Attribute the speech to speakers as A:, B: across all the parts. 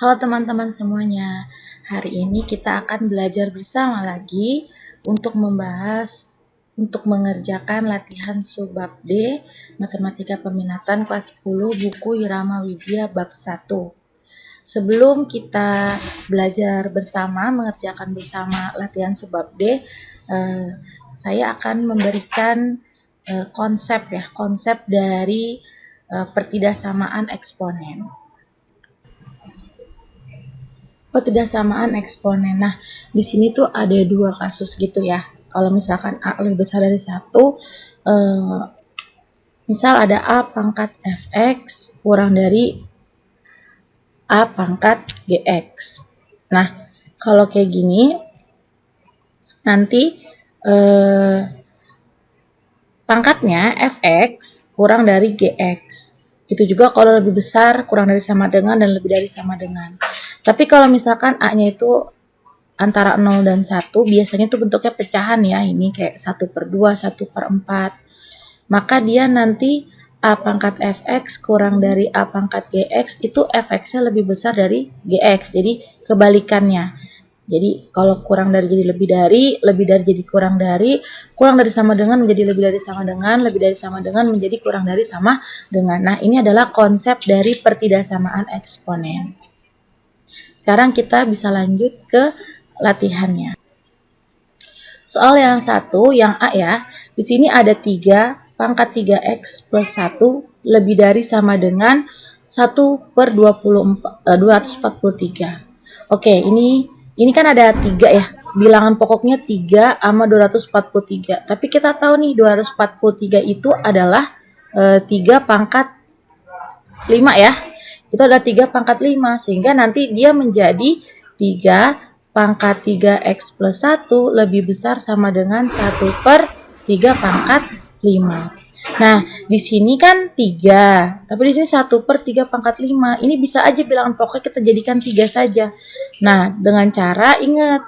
A: Halo teman-teman semuanya, hari ini kita akan belajar bersama lagi untuk mengerjakan latihan subbab D Matematika Peminatan kelas 10 buku Irama Widya bab 1. Sebelum kita belajar bersama, mengerjakan bersama latihan subbab D, saya akan memberikan konsep dari pertidaksamaan eksponen. Pertidaksamaan eksponen. Nah, di sini tuh ada dua kasus gitu ya. Kalau misalkan A lebih besar dari 1, misal ada A pangkat Fx kurang dari A pangkat Gx. Nah, kalau kayak gini, nanti pangkatnya Fx kurang dari Gx. Gitu juga kalau lebih besar, kurang dari sama dengan, dan lebih dari sama dengan. Tapi kalau misalkan A-nya itu antara 0 dan 1, biasanya itu bentuknya pecahan ya, ini kayak 1/2, 1/4. Maka dia nanti A pangkat Fx kurang dari A pangkat Gx, itu Fx-nya lebih besar dari Gx, jadi kebalikannya. Jadi kalau kurang dari jadi lebih dari jadi kurang dari sama dengan menjadi lebih dari sama dengan, lebih dari sama dengan menjadi kurang dari sama dengan. Nah, ini adalah konsep dari pertidaksamaan eksponen. Sekarang kita bisa lanjut ke latihannya. Soal yang 1, yang A ya. Di sini ada 3 pangkat 3x plus 1 lebih dari sama dengan 1/243. Oke, ini kan ada 3 ya. Bilangan pokoknya 3 sama 243. Tapi kita tahu nih 243 itu adalah 3 pangkat 5 ya. Itu adalah 3 pangkat 5. Sehingga nanti dia menjadi 3 pangkat 3x plus 1 lebih besar sama dengan 1/3 pangkat 5. Nah, di sini kan 3, tapi di sini 1/3 pangkat 5. Ini bisa aja bilangan pokoknya kita jadikan 3 saja. Nah, dengan cara ingat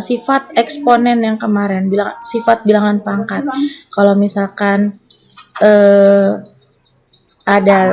A: sifat eksponen yang kemarin, sifat bilangan pangkat. Kalau misalkan ada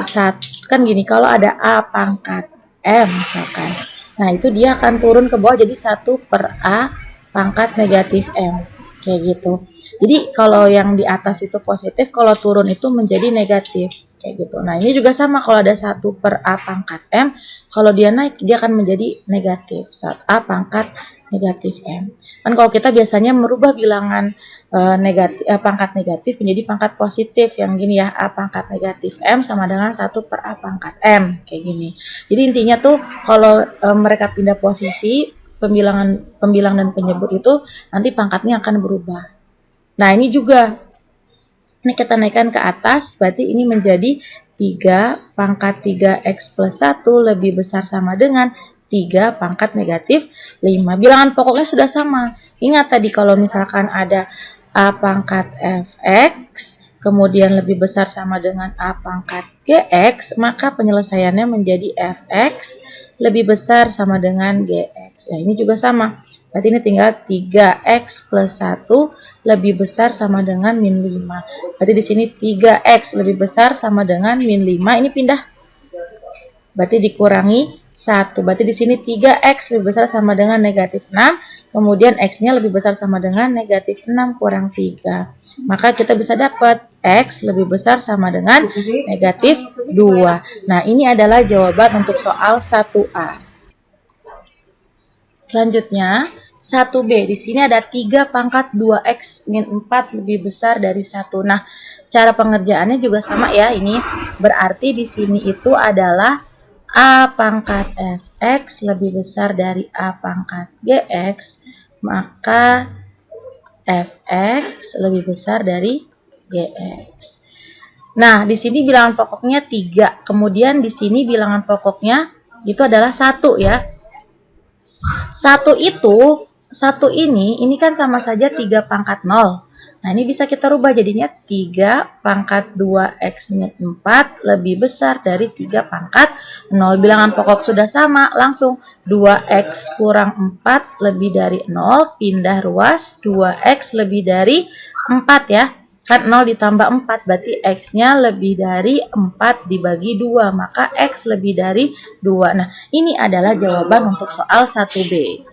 A: kan gini, kalau ada A pangkat M misalkan, nah itu dia akan turun ke bawah jadi 1/A pangkat negatif M. Kayak gitu. Jadi kalau yang di atas itu positif, kalau turun itu menjadi negatif. Kayak gitu. Nah, ini juga sama, kalau ada 1/A pangkat M, kalau dia naik dia akan menjadi negatif. Saat A pangkat negatif M. Kan kalau kita biasanya merubah bilangan pangkat negatif menjadi pangkat positif yang gini ya, A pangkat negatif M sama dengan 1/A pangkat M. Kayak gini. Jadi intinya tuh kalau mereka pindah posisi, pembilang dan penyebut itu nanti pangkatnya akan berubah. Nah, ini juga, ini kita naikkan ke atas, berarti ini menjadi 3 pangkat 3x plus 1 lebih besar sama dengan 3 pangkat negatif 5. Bilangan pokoknya sudah sama. Ingat tadi kalau misalkan ada A pangkat Fx, kemudian lebih besar sama dengan A pangkat Gx, maka penyelesaiannya menjadi Fx lebih besar sama dengan Gx. Ya, ini juga sama. Berarti ini tinggal 3x plus 1 lebih besar sama dengan min 5. Berarti di sini 3x lebih besar sama dengan min 5. Ini pindah. Berarti dikurangi 1. Berarti di sini 3x lebih besar sama dengan negatif 6. Kemudian x-nya lebih besar sama dengan negatif 6 kurang 3. Maka kita bisa dapat x lebih besar sama dengan negatif 2. Nah, ini adalah jawaban untuk soal 1A. Selanjutnya, 1B. Di sini ada 3 pangkat 2x min 4 lebih besar dari 1. Nah, cara pengerjaannya juga sama ya. Ini berarti di sini itu adalah A pangkat Fx lebih besar dari A pangkat Gx, maka Fx lebih besar dari Gx. Nah, di sini bilangan pokoknya 3. Kemudian di sini bilangan pokoknya itu adalah 1 ya. 1 ini kan sama saja 3 pangkat 0. Nah, ini bisa kita rubah jadinya 3 pangkat 2x min 4 lebih besar dari 3 pangkat 0. Bilangan pokok sudah sama, langsung 2x kurang 4 lebih dari 0, pindah ruas, 2x lebih dari 4 ya. Kan 0 ditambah 4 berarti X-nya lebih dari 4 dibagi 2, maka X lebih dari 2. Nah, ini adalah jawaban untuk soal 1B.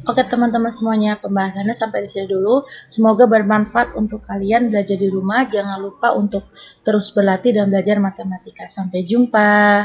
A: Oke teman-teman semuanya, pembahasannya sampai di sini dulu. Semoga bermanfaat untuk kalian belajar di rumah. Jangan lupa untuk terus berlatih dan belajar matematika. Sampai jumpa.